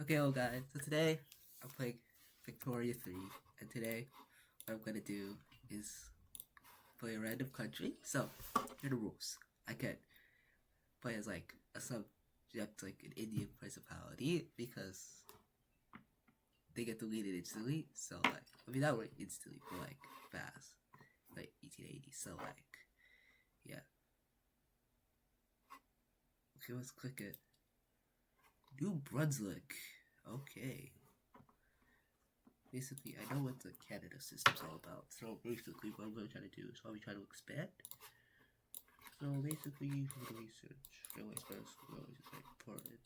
Okay, well guys, so today I'm playing Victoria 3, and today what I'm gonna do is play a random country. So, here are the rules. I can play as like a subject, like an Indian principality, because they get deleted instantly. So like, I mean not really instantly, but like fast, like 1880. So like, yeah. Okay, let's click it. New Brunswick. Okay. Basically, I know what the Canada system's all about. So basically, what I'm going to try to do is probably try to expand. So basically, for the research, railway express, railways is very important.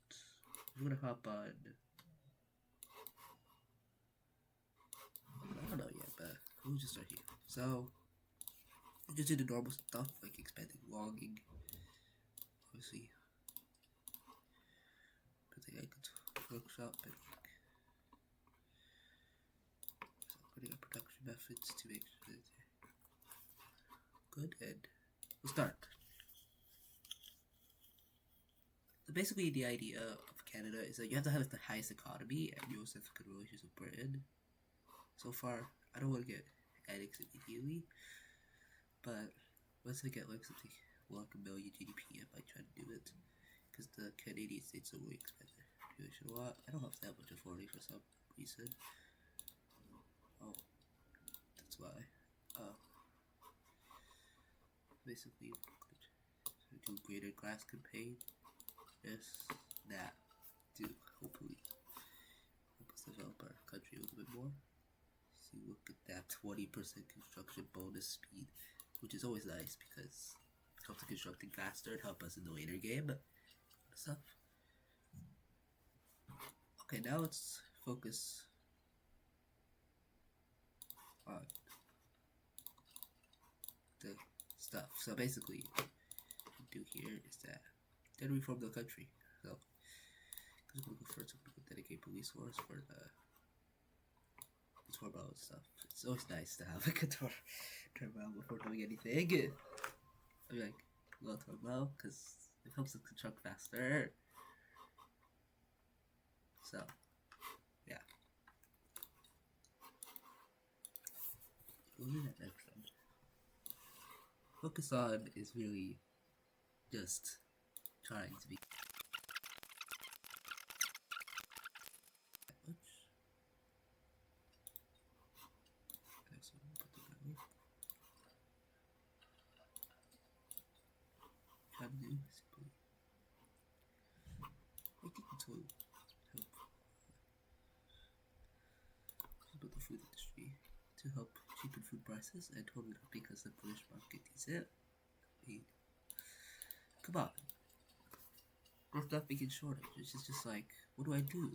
I'm gonna hop on. I don't know yet, but we'll just start here. So just do the normal stuff like expanding, logging, obviously, building a workshop, and like putting up production methods to make sure that they're good. And we'll start. So basically, the idea of Canada is that you have to have the highest economy, and you also have good relations with Britain. So far, I don't want to get annexed immediately, but once I get like something like a million GDP, I might try to do it, because the Canadian states are really expensive. A lot. I don't have that much authority for some reason. Oh, that's why. Uh, basically, do greater glass campaign. This, that, to hopefully help us develop our country a little bit more. See, look at that 20% construction bonus speed, which is always nice because it helps to constructing faster and help us in the later game. Stuff. Okay, now let's focus on the stuff. So basically, what we do here is that then we reform the country. So, because we're looking for some people dedicate police force for the turbo and stuff. It's always nice to have like a turbo before doing anything. I mean, like, a little turbo because it helps us construct faster. So, yeah. We'll do that next time. Focus on is really just trying to be. Try to do simply making the tool help build the food industry to help cheapen food prices and totally not because the British market needs it. I mean, come on. We're not making shortage. It's just like, what do I do?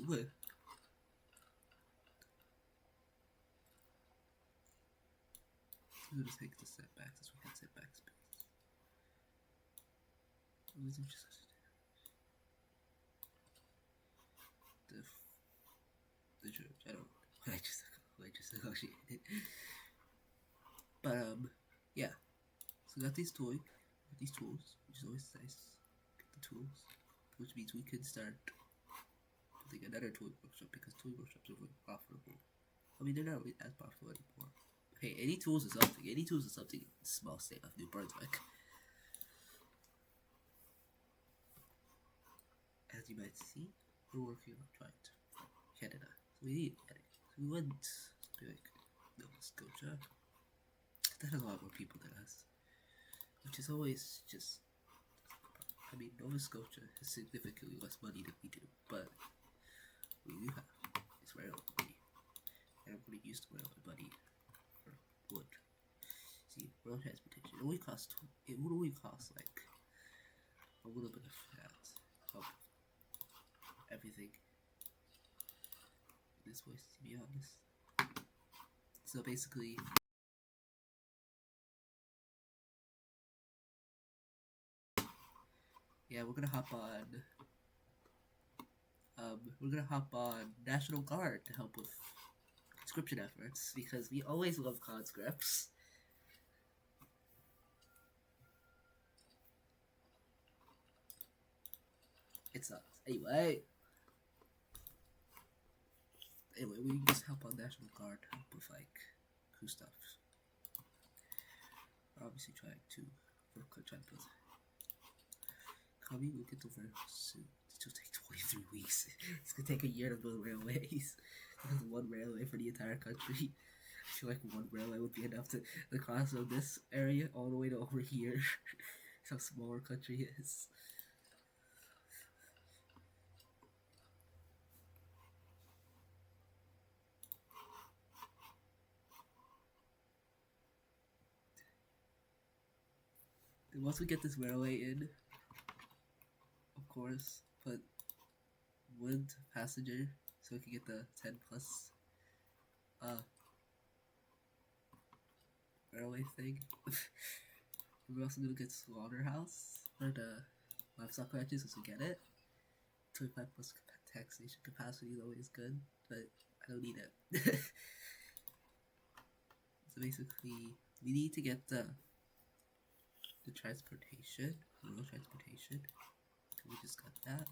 I'm gonna take the setbacks. That's what setbacks space. The church. I don't know. I just negotiated. But yeah. So we got these tools, which is always nice. Get the tools, which means we can start building another tool workshop because tool workshops are really profitable. I mean, they're not really as profitable anymore. Hey, any tools is something. Any tools is something in the small state of New Brunswick. As you might see, we're working on trying to Canada. So we need Canada. So we went to like Nova Scotia. That has a lot more people than us, which is always just. I mean, Nova Scotia has significantly less money than we do, but we do have is railway money, and I'm going to use the railway money for wood. See, rail transportation. It only costs. It would only cost like a little bit of that. Help everything in this place, to be honest. So basically, yeah, we're gonna hop on. We're gonna hop on National Guard to help with conscription efforts because we always love conscripts. It sucks. Anyway, Anyway, we just help out National Guard, help with like crew stuff. We're obviously trying to try to build. Coming, we'll get over soon. It'll take 23 weeks. It's gonna take a year to build railways. There's one railway for the entire country. I feel like one railway would be enough to the cost of this area all the way to over here. That's how small our country is. And once we get this railway in, of course, put wood passenger so we can get the 10 plus railway thing. We're also gonna get slaughterhouse for the livestock ranches once we get it. 25 plus taxation capacity is always good, but I don't need it. So basically, we need to get the transportation, rural transportation. We just got that.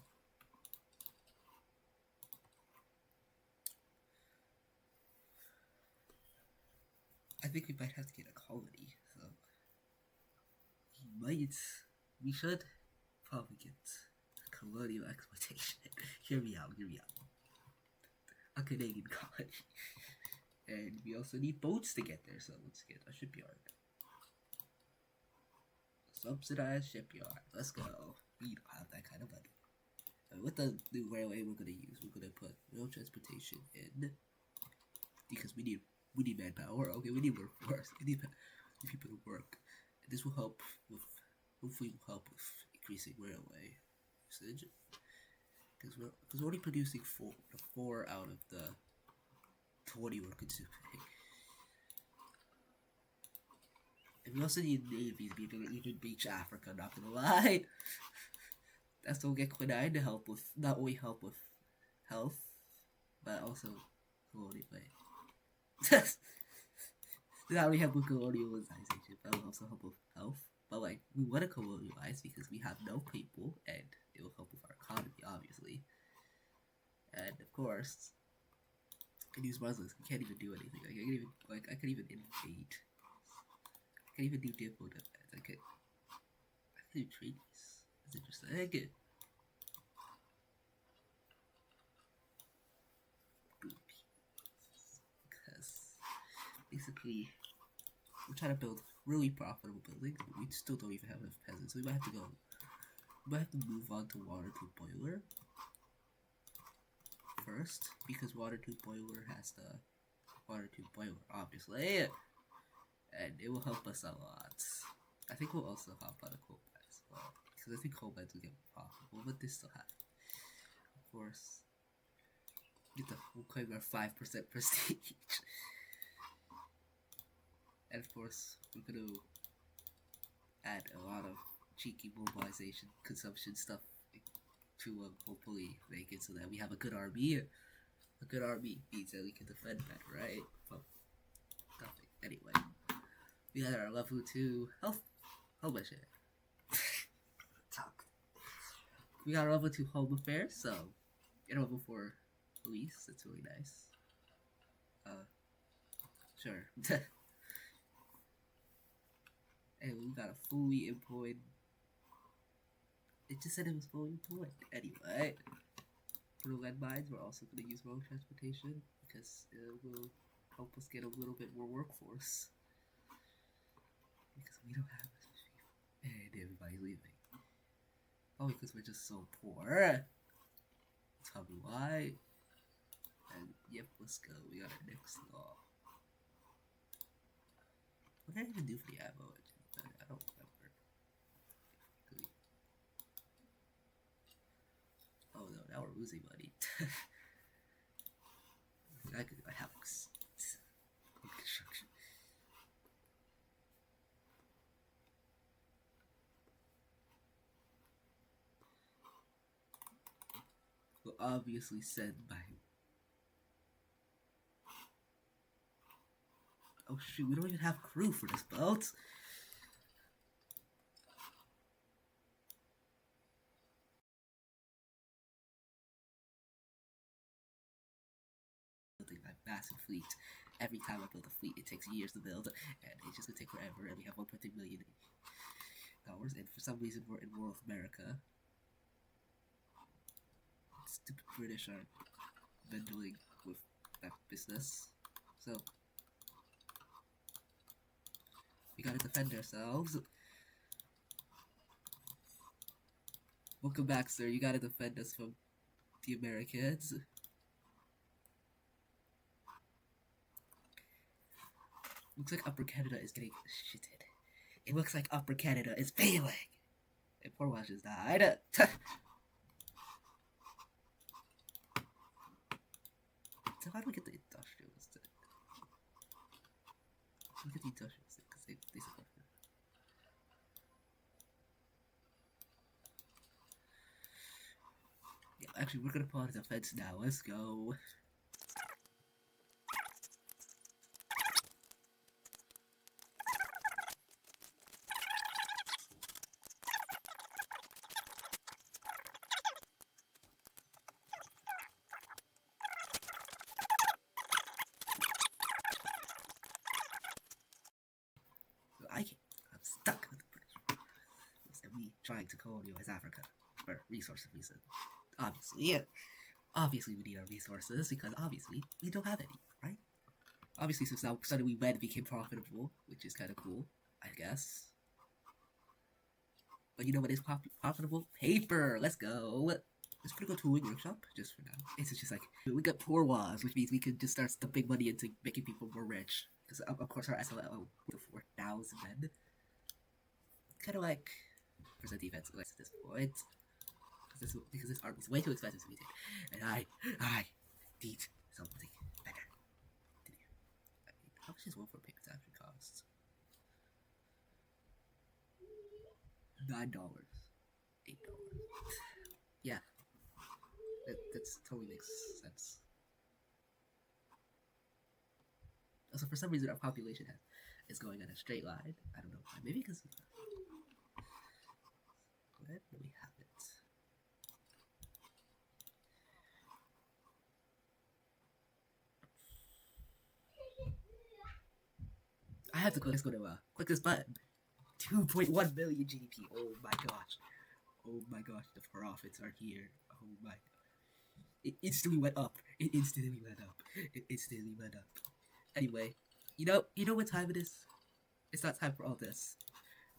I think we might have to get a colony, so we should probably get a colonial exploitation. Hear me out. A Canadian colony. And we also need boats to get there, so let's get a shipyard. Subsidized shipyard. Let's go. We don't have that kind of money. And with the new railway we're gonna put rail transportation in because we need manpower. Okay, we need workforce. We need people to work. And this will help with hopefully will help with increasing railway usage. Because we're only producing four out of the 20 we're consuming. And we also need navies being even beach Africa, not gonna lie. That's what we'll get quinine to help with, not only help with health, but also colonial not only help with colonialization, but will also help with health. But like, we want to colonialize because we have no people, and it will help with our economy, obviously. And of course, I can use Muslims. We can't even do anything. I can even invade. I can even do diplo defense. I can do treaties. That's interesting. Because basically, we're trying to build really profitable buildings, but we still don't even have enough peasants. So we might have to move on to water tube boiler first, because water tube boiler has the water tube boiler, obviously, and it will help us a lot. I think we'll also help out a coal mine as well, because I think coal mines will get more profitable, but they still have, of course, we'll claim our 5% prestige. And of course, we're gonna add a lot of cheeky mobilization consumption stuff to hopefully make it so that we have a good army. A good army means that we can defend better, right? Well, nothing. Anyway, we had our level 2 health. How much it? Talk. We got our level 2 home affairs, so get a level 4 police. That's really nice. Sure. And we got a fully employed. It just said it was fully employed. Anyway, for the lead mines, we're also going to use road transportation because it will help us get a little bit more workforce. Because we don't have as much people. And everybody's leaving. Oh, because we're just so poor. That's probably why. And yep, let's go. We got our next law. What did I even do for the ammo engine? I don't remember. Oh no, now we're losing money. I could do my house. Construction. We'll obviously send my. Oh shoot, we don't even have crew for this boat. massive fleet. Every time I build a fleet, it takes years to build, and it's just gonna take forever, and we have $1.3 million. And for some reason, we're in North America. Stupid British are meddling with that business. So, we gotta defend ourselves. Welcome back, sir. You gotta defend us from the Americans. Looks like Upper Canada is getting shitted. It looks like Upper Canada is failing. And poor Welsh has died. So how do we get the industrialistic? We get the industrialistic because they support it. Yeah, actually, we're gonna put on defense now. Let's go. I'm stuck with the British. And me trying to colonialize Africa for resource reasons. Obviously, yeah. Obviously, we need our resources because obviously we don't have any, right? Obviously, since now suddenly we became profitable, which is kind of cool, I guess. But you know what is profitable? Paper. Let's go. Let's put a tooling workshop just for now. It's just like we got poor was, which means we can just start dumping money into making people more rich. Because of course our SLO to 4,000 men. Kind of like percent defense at this point. Because this army is way too expensive to maintain, and I need something better. I mean, how much is one for paper actually cost? $9, $8. Yeah, that totally makes sense. Also, for some reason, our population is going on a straight line. I don't know why. Maybe because where do we have it? I have to click. Let's go to click this button. 2.1 million GDP. Oh my gosh. Oh my gosh. The profits are here. Oh my. It instantly went up. It instantly went up. It instantly went up. Anyway, you know what time it is? It's not time for all this.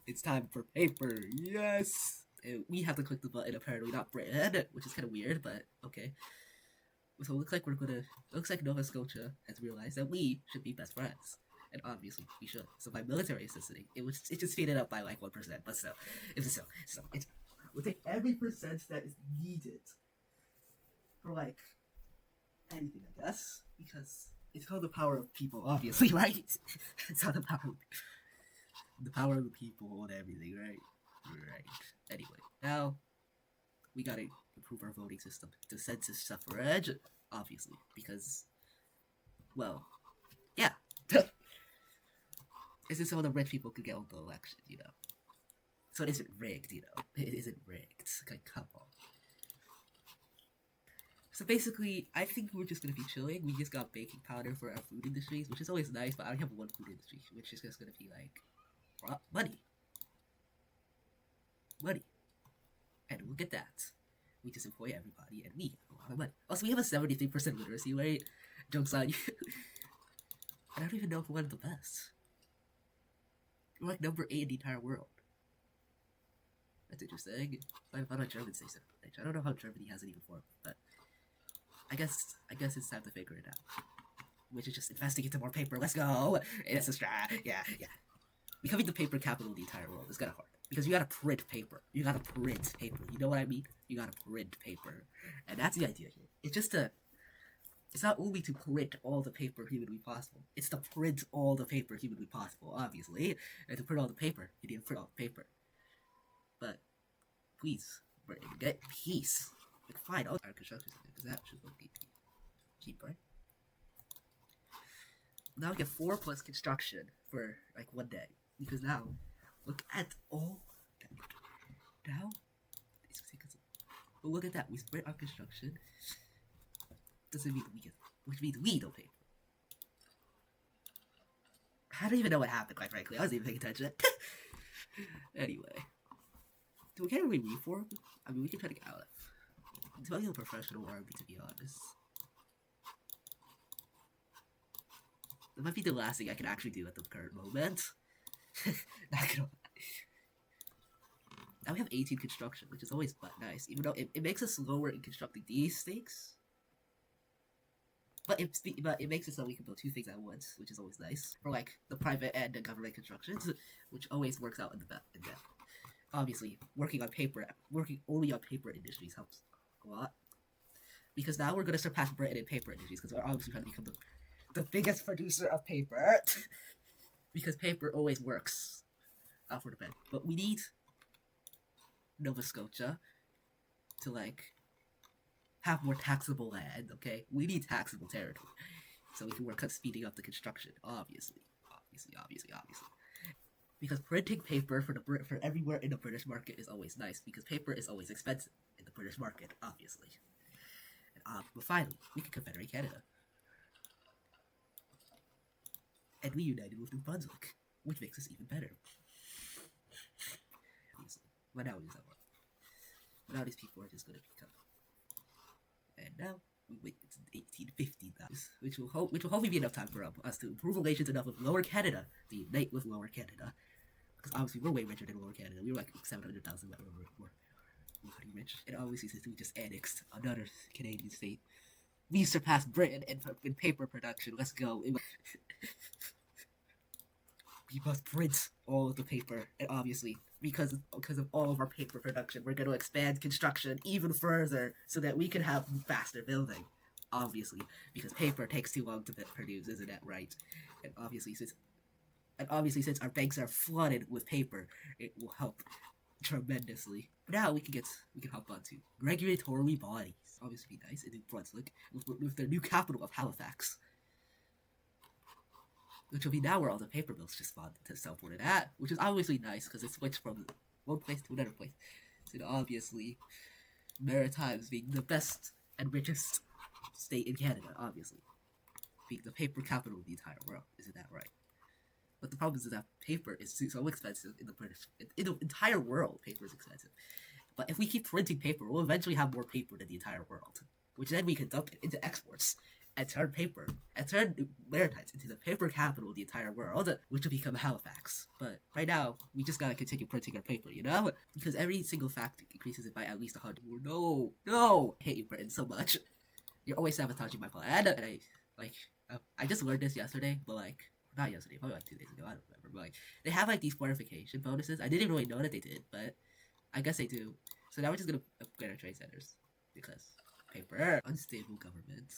It's time for paper. Yes. We have to click the button. Apparently, not bread, which is kind of weird, but okay. So it looks like looks like Nova Scotia has realized that we should be best friends. And obviously, we should. So by military assisting, it just speeded up by like 1%, but still, we'll take every percent that is needed for like anything, I guess, because it's called the power of people, obviously, right? It's not the power of the people and everything, right? Right. Anyway, now we gotta improve our voting system to census suffrage, obviously, because, well, yeah. It's just so the rich people could get on the election, you know. So it isn't rigged, you know. It isn't rigged. Like, come on. So basically, I think we're just gonna be chilling. We just got baking powder for our food industries, which is always nice, but I only have one food industry, which is just gonna be like, money. Money. And look at that. We just employ everybody, and we have a lot of money. Also, we have a 73% literacy rate. Joke's on you. And I don't even know if we're one of the best. We're like number 8 in the entire world. That's interesting. I thought Germans say so. I don't know how Germany has it even formed, but I guess it's time to figure it out. Which is just investing into more paper. Let's go. It's a strat. Yeah. Becoming the paper capital of the entire world is kind of hard because you gotta print paper. You gotta print paper. You know what I mean? You gotta print paper, and that's the idea here. It's not only to print all the paper humanly possible. It's to print all the paper humanly possible, obviously. And to print all the paper, you need to print all the paper. But please, get peace. Like, fine, I'll our construction because that should be cheap, right? Now we get 4 plus construction for like 1 day. Because now, look at all that. Now, but look at that. We spread our construction. Doesn't mean we get, which means we don't pay. I don't even know what happened, quite frankly. I wasn't even paying attention. Anyway. We can't really reform. I mean, we can try to get out. It's probably a professional army, to be honest. That might be the last thing I can actually do at the current moment. Not gonna lie. Now we have 18 construction, which is always nice, even though it makes us slower in constructing these things. But it makes it so we can build 2 things at once, which is always nice. For like the private and the government constructions, which always works out in the best. Obviously, working only on paper industries helps a lot. Because now we're gonna surpass Britain in paper industries, because we're obviously trying to become the biggest producer of paper. Because paper always works out for the best. But we need Nova Scotia to like have more taxable land, okay? We need taxable territory. So we can work on speeding up the construction, obviously. Because printing paper for everywhere in the British market is always nice, because paper is always expensive in the British market, obviously. And, but finally, we can confederate Canada. And we united with New Brunswick, which makes us even better. Obviously. But now we use that one. But now these people are just gonna become. And now we wait until 1850 now, which will hopefully be enough time for us to improve relations enough with Lower Canada to unite with Lower Canada. Because obviously we're way richer than Lower Canada. We were like 700,000 we're pretty rich. And obviously since we just annexed another Canadian state, we surpassed Britain in paper production. Let's go. We must print all of the paper, and obviously, because of all of our paper production, we're going to expand construction even further so that we can have faster building. Obviously, because paper takes too long to produce, isn't that right? And obviously, since our banks are flooded with paper, it will help tremendously. But now we can hop on to regulatory bodies. Obviously, be nice in New Brunswick with their new capital of Halifax. Which will be now where all the paper mills just spawned to self-ported at, which is obviously nice because it switched from one place to another place. So obviously, Maritimes being the best and richest state in Canada, obviously. Being the paper capital of the entire world, isn't that right? But the problem is that paper is so expensive in the entire world, paper is expensive. But if we keep printing paper, we'll eventually have more paper than the entire world, which then we can dump it into exports. And turn Maritimes into the paper capital of the entire world, which will become Halifax. But right now, we just gotta continue printing our paper, you know? Because every single fact increases it by at least 100. No! I hate you, Britain, so much. You're always sabotaging my plan. And I just learned this yesterday, but not yesterday, probably 2 days ago, I don't remember. But they have these fortification bonuses. I didn't really know that they did, but I guess they do. So now we're just gonna upgrade our trade centers. Because paper. Unstable government.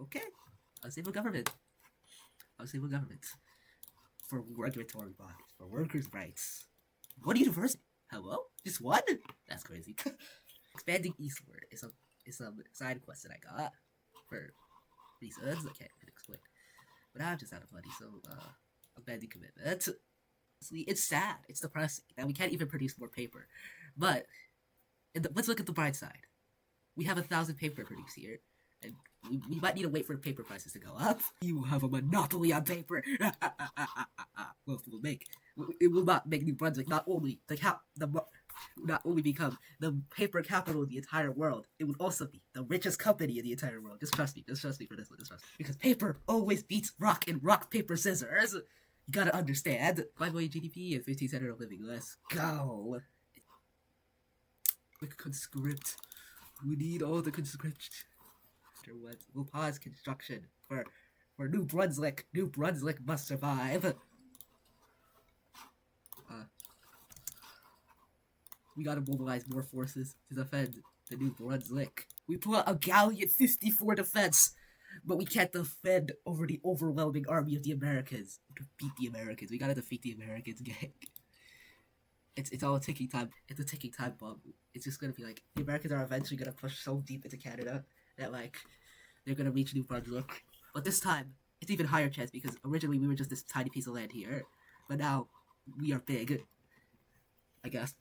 Okay, unstable government. For regulatory bodies, for workers' rights. One university. Hello? Just one? That's crazy. Expanding eastward is some side quest that I got for reasons I can't even explain. But I'm just out of money, so expanding commitment. It's sad. It's depressing that we can't even produce more paper. But let's look at the bright side. We have 1,000 paper produced here. And we might need to wait for the paper prices to go up. You have a monopoly on paper. Well, it will not make New Brunswick not only become the paper capital of the entire world, it would also be the richest company in the entire world. Just trust me for this one. Just trust me. Because paper always beats rock in rock, paper, scissors. You gotta understand. 5 million GDP and 15 cents of living. Let's go. Quick conscript. We need all the conscript. We'll pause construction for New Brunswick. New Brunswick must survive. We gotta mobilize more forces to defend the New Brunswick. We put out a gallant 54 defense, but we can't defend over the overwhelming army of the Americans. Defeat the Americans. We gotta defeat the Americans, gang. It's all a ticking time. It's a ticking time bomb. It's just gonna be the Americans are eventually gonna push so deep into Canada that they're gonna reach New Brunswick. But this time, it's even higher chance because originally we were just this tiny piece of land here. But now, we are big. I guess.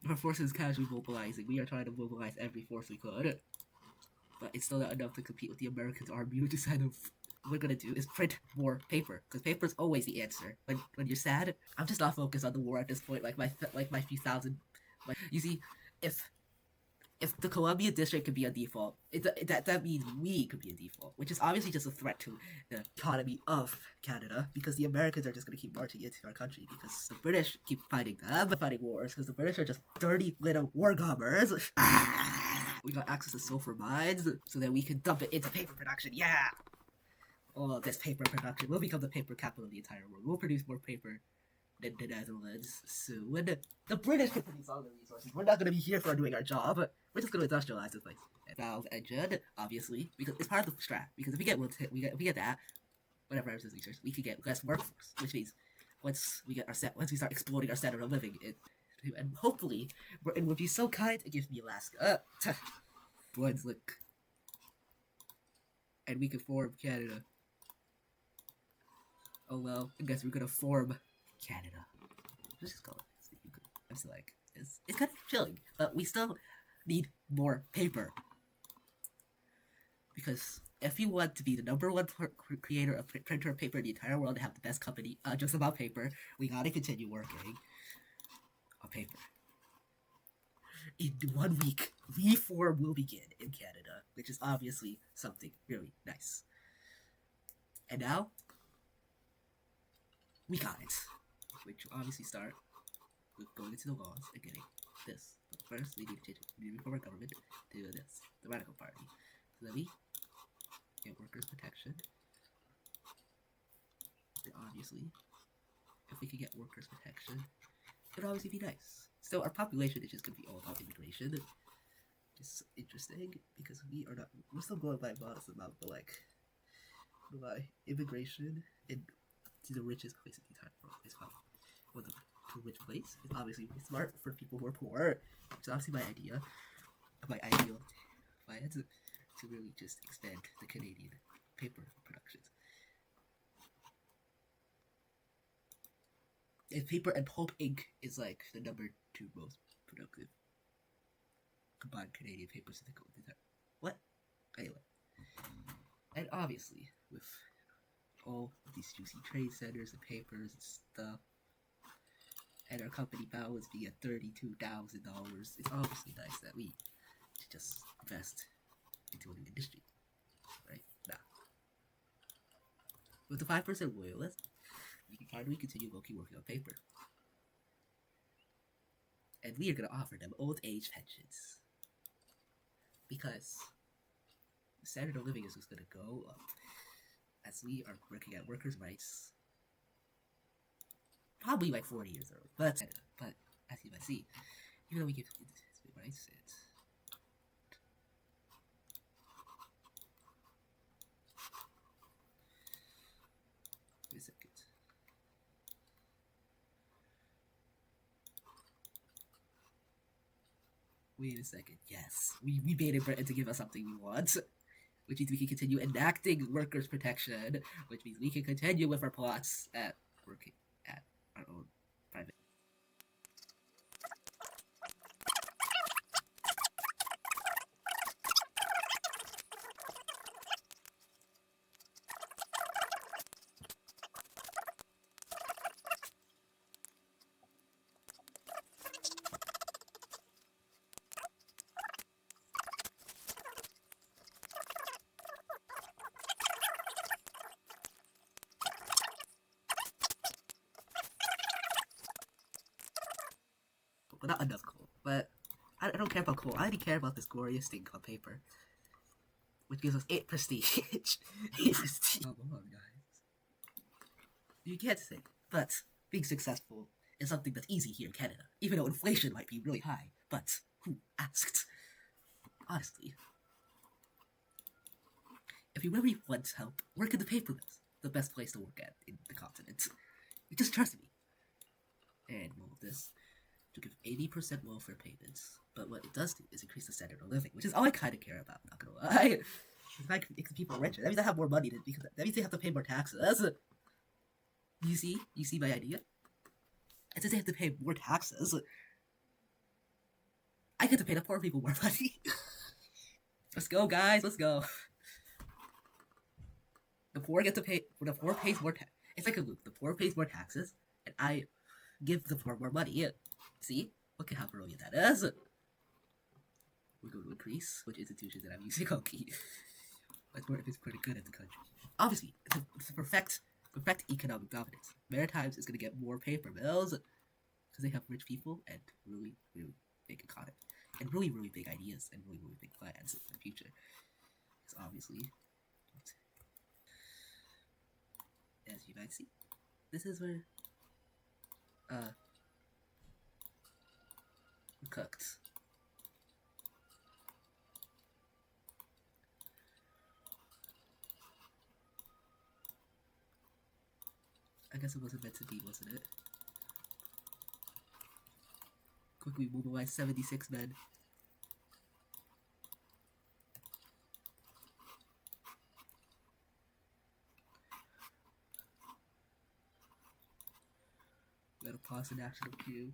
Our forces casually mobilizing. We are trying to mobilize every force we could. But it's still not enough to compete with the Americans' army, which is kind of we're gonna do is print more paper, because paper is always the answer. When you're sad, I'm just not focused on the war at this point. Like my few thousand. You see, if the Columbia District could be a default, that means we could be a default, which is obviously just a threat to the economy of Canada, because the Americans are just going to keep marching into our country, because the British keep fighting them, fighting wars, because the British are just dirty little war gobbers. We got access to sulfur mines, so that we can dump it into paper production, yeah! All of this paper production will become the paper capital of the entire world. We'll produce more paper than the Netherlands soon. The British can produce all the resources. We're not going to be here for doing our job. We're just going to industrialize this place. Valve engine, obviously, because it's part of the strat. Because if we get if we get that, whatever else is research, we could get less workforce. Which means once we start exploiting our standard of living, and hopefully, it would be so kind to give me Alaska. Blood's look, and we can form Canada. Oh well, I guess we're gonna form Canada. Let's just call it. I'm still like, it's kind of chilling, but we still need more paper. Because if you want to be the #1 creator of printer of paper in the entire world and have the best company just about paper, we gotta continue working on paper. In 1 week, reform will begin in Canada, which is obviously something really nice. And now, we got it. Which will obviously start with going into the laws and getting this. But first, we need to reform our government to do this, the Radical Party. So that we get workers' protection. And obviously, if we could get workers' protection, it would obviously be nice. So our population is just going to be all about immigration. It's interesting, because we're still going by a modest amount, but by immigration and to the richest place in the entire world is how the rich place is obviously really smart for people who are poor. Which is obviously my ideal plan to really just expand the Canadian paper productions. And paper and pulp ink is like the #2 most productive combined Canadian papers in the entire. What? Anyway. And obviously, with all of these juicy trade centers and papers and stuff, and our company balance being at $32,000, it's obviously nice that we just invest into a new industry, right? Now, with the 5% loyalist, we can finally continue working on paper, and we are going to offer them old age pensions, because the standard of living is just going to go up as we are working at workers' rights, probably like 40 years old. But as you might see, even though we give rights, wait a second. Wait a second. Yes, we made it Britain to give us something we want. Which means we can continue enacting workers' protection, which means we can continue with our plots at working at our own private. Well, not enough coal, but I don't care about coal. I only care about this glorious thing called paper, which gives us 8 prestige. 8 prestige. Come on, guys. You can't say, but being successful is something that's easy here in Canada, even though inflation might be really high. But who asked? Honestly, if you really want help, work in the paper mills. The best place to work at in the continent. You just trust me. And all of this to give 80% welfare payments, but what it does do is increase the standard of living, which is all I kind of care about, not gonna lie. If I can make people richer, that means I have more money, because that means they have to pay more taxes. You see my idea? And since they have to pay more taxes, I get to pay the poor people more money. Let's go, guys, let's go. The poor get to pay. The poor pays more. It's like a loop. The poor pays more taxes, and I give the poor more money. See? Look at how brilliant that is. We're going to increase which institutions that I'm using. Okay. It's pretty good at the country. Obviously, it's a perfect economic dominance. Maritimes is going to get more paper bills because they have rich people and really, really big economy. And really, really big ideas and really, really big plans for the future. Because obviously, as you might see, this is where we're cooked. I guess it wasn't meant to be, wasn't it? Quickly mobilize 76 men. Gotta pause the national queue.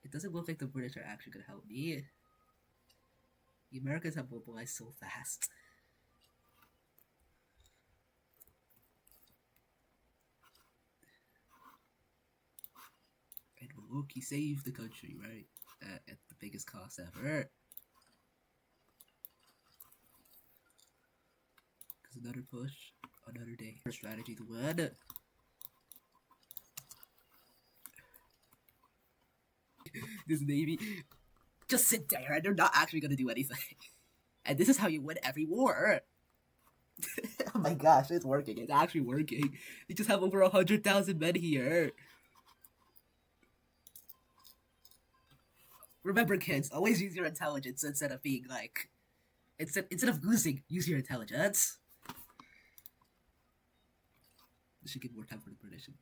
It doesn't look like the British are actually gonna help me. The Americans have mobilized so fast. And Loki saved the country, right? At the biggest cost ever. Because another push, another day. Strategy to win. This Navy, just sit there and they're not actually gonna do anything. And this is how you win every war. Oh my gosh, it's working. It's actually working. They just have over 100,000 men here. Remember, kids, always use your intelligence instead of being like... Instead of losing, use your intelligence. This should give more time for the British and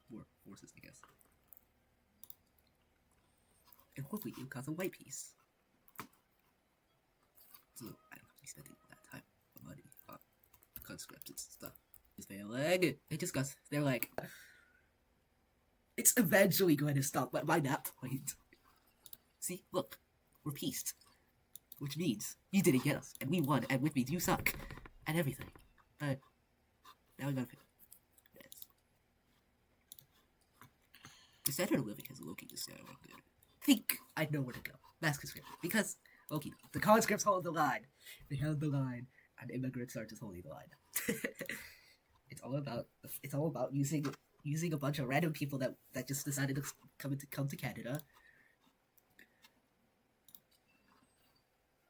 more forces, I guess. And hopefully it'll cause a white peace. So I don't have to be spending that time or money on conscripts and stuff. Is failing. They're like, it's eventually going to stop, but by that point. See, look, we're peaced. Which means you didn't get us, and we won, and which means you suck. And everything. But now we gotta pay. Yes. The standard of living has Loki just said, oh, good. Think I know where to go. Mass conscription. Because, Loki, the conscripts hold the line. They held the line, and immigrants are just holding the line. It's all about using a bunch of random people that just decided to come to Canada.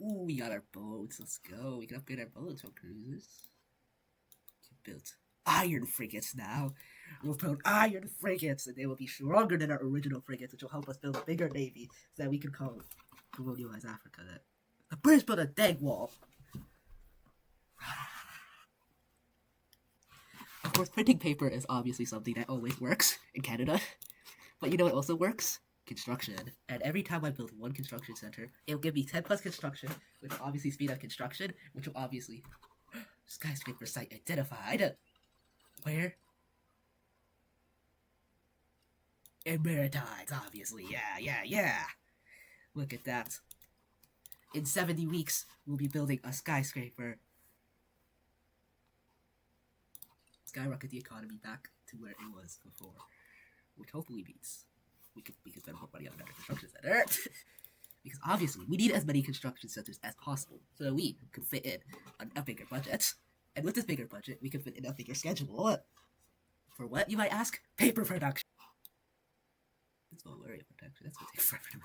Ooh, we got our boats. Let's go. We can upgrade our boats on cruisers. We built iron frigates now. We'll build iron frigates, and they will be stronger than our original frigates, which will help us build a bigger navy so that we can colonialize Africa. The British built a dang wall. Of course, printing paper is obviously something that always works in Canada. But you know what also works? Construction. And every time I build one construction center, it'll give me 10 plus construction, which will obviously speed up construction, which will obviously... Skyscraper site identified. Where? In Maritimes, obviously. Yeah. Look at that. In 70 weeks, we'll be building a skyscraper. Skyrocket the economy back to where it was before. Which hopefully means we could spend more money on another construction center. Because obviously, we need as many construction centers as possible so that we can fit in a bigger budget. And with this bigger budget, we can fit in a bigger schedule. For what, you might ask? Paper production. It's malaria protection. That's going to take forever to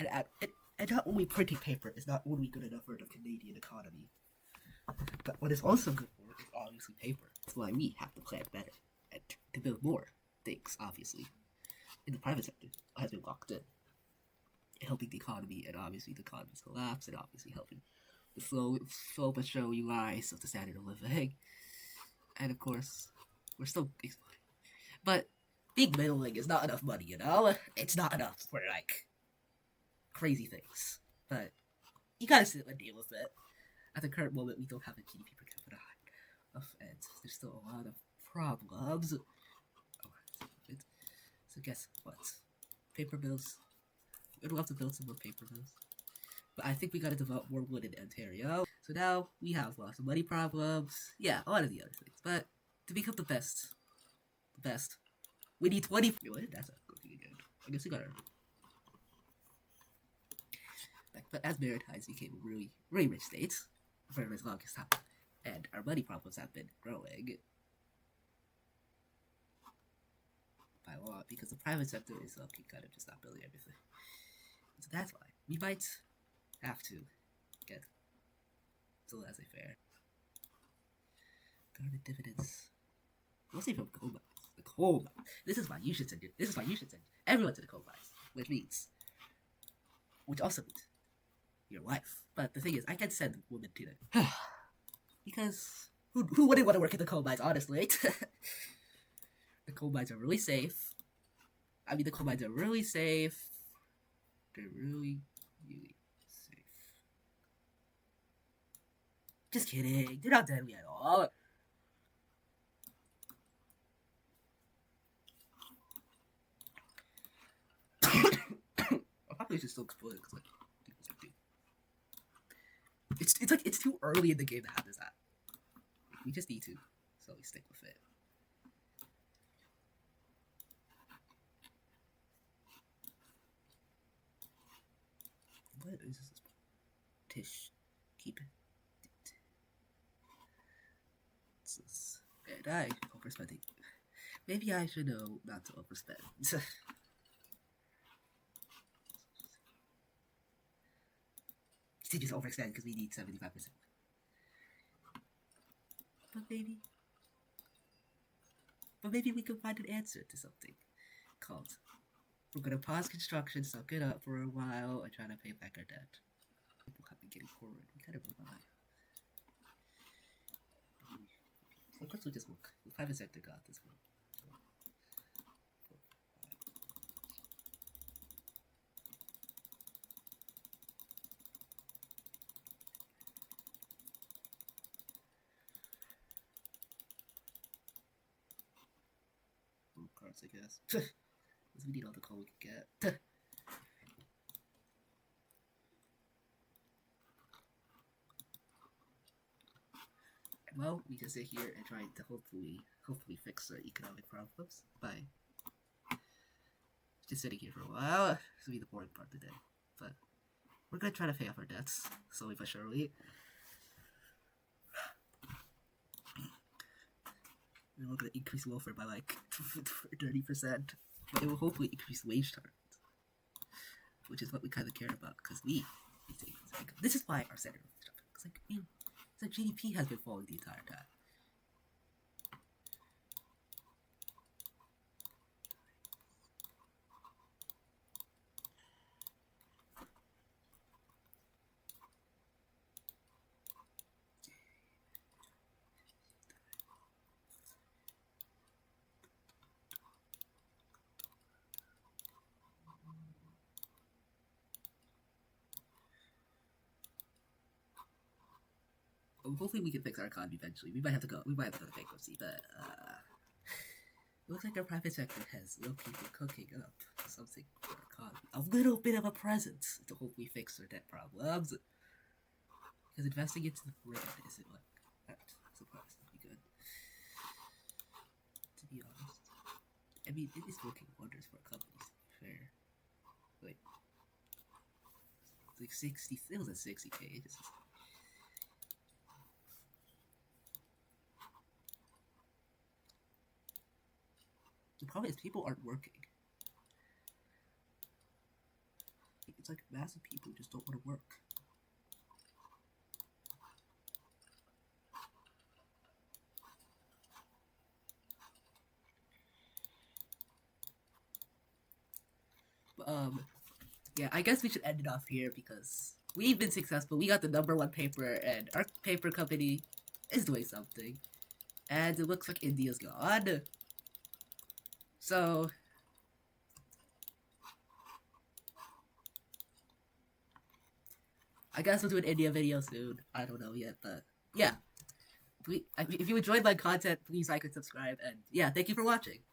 make. And not only printing paper is not only good enough for the Canadian economy, but what is also good for is obviously paper. That's why we have to plan better and to build more things, obviously. In the private sector, has been locked in, helping the economy, and obviously the economy's collapse, and obviously helping the slow but surely rise of the standard of living. And of course, we're still exploiting. But being middling is not enough money, you know? It's not enough for, like, crazy things. But you gotta sit and deal with it. At the current moment, we don't have a GDP per capita of and there's still a lot of problems. So guess what? Paper mills. I'd love to build some more paper mills. But I think we gotta develop more wood in Ontario. So now we have lots of money problems. Yeah, a lot of the other things. But to become the best, we need 20. What? That's not working again. I guess we got our. But as Maritime became a really, really rich state for as long as time, and our money problems have been growing by a lot because the private sector is kind of just not building everything. So that's why we might have to get so laissez-faire. Government dividends. Mostly from coal mines. The coal mines. This is why you should send it. This is why you should send everyone to the coal mines. Which also means your wife. But the thing is, I can't send women to them. Because who wouldn't want to work in the coal mines, honestly? The coal mines are really safe. I mean, the coal mines are really safe. They're really, really safe. Just kidding. They're not deadly at all. I'll probably just still explode it because it's too early in the game to have this app. We just need to, so we stick with it. What is this? Tish, keep it. What's this? And I overspending. Maybe I should know not to overspend. To just overextend because we need 75%. But maybe we can find an answer to something called we're gonna pause construction, suck it up for a while, and try to pay back our debt. People have been getting forward. We kind of rely. Of course, we'll just look. The private sector got this one. Cards, I guess. Because we need all the coal we can get. Well, we can sit here and try to hopefully fix our economic problems by just sitting here for a while. This will be the boring part today. But we're gonna try to pay off our debts slowly but surely. And we're gonna increase welfare by like 30%. But it will hopefully increase wage targets, which is what we kind of care about because we think this is why our center stuff. Because it's like GDP has been falling the entire time. Hopefully we can fix our economy eventually. We might have to go to bankruptcy, but it looks like our private sector has little people cooking up something for our economy. A little bit of a present to hopefully fix their debt problems. Because investing into the grid isn't like that surprisingly good. To be honest. I mean, it is working wonders for companies, to be fair. Like 60, it was at 60K. It just the problem is people aren't working. It's like massive people just don't want to work. But, yeah, I guess we should end it off here because we've been successful. We got the #1 paper, and our paper company is doing something. And it looks like India's gone. So, I guess we'll do an India video soon. I don't know yet, but yeah. If you enjoyed my content, please like and subscribe. And yeah, thank you for watching.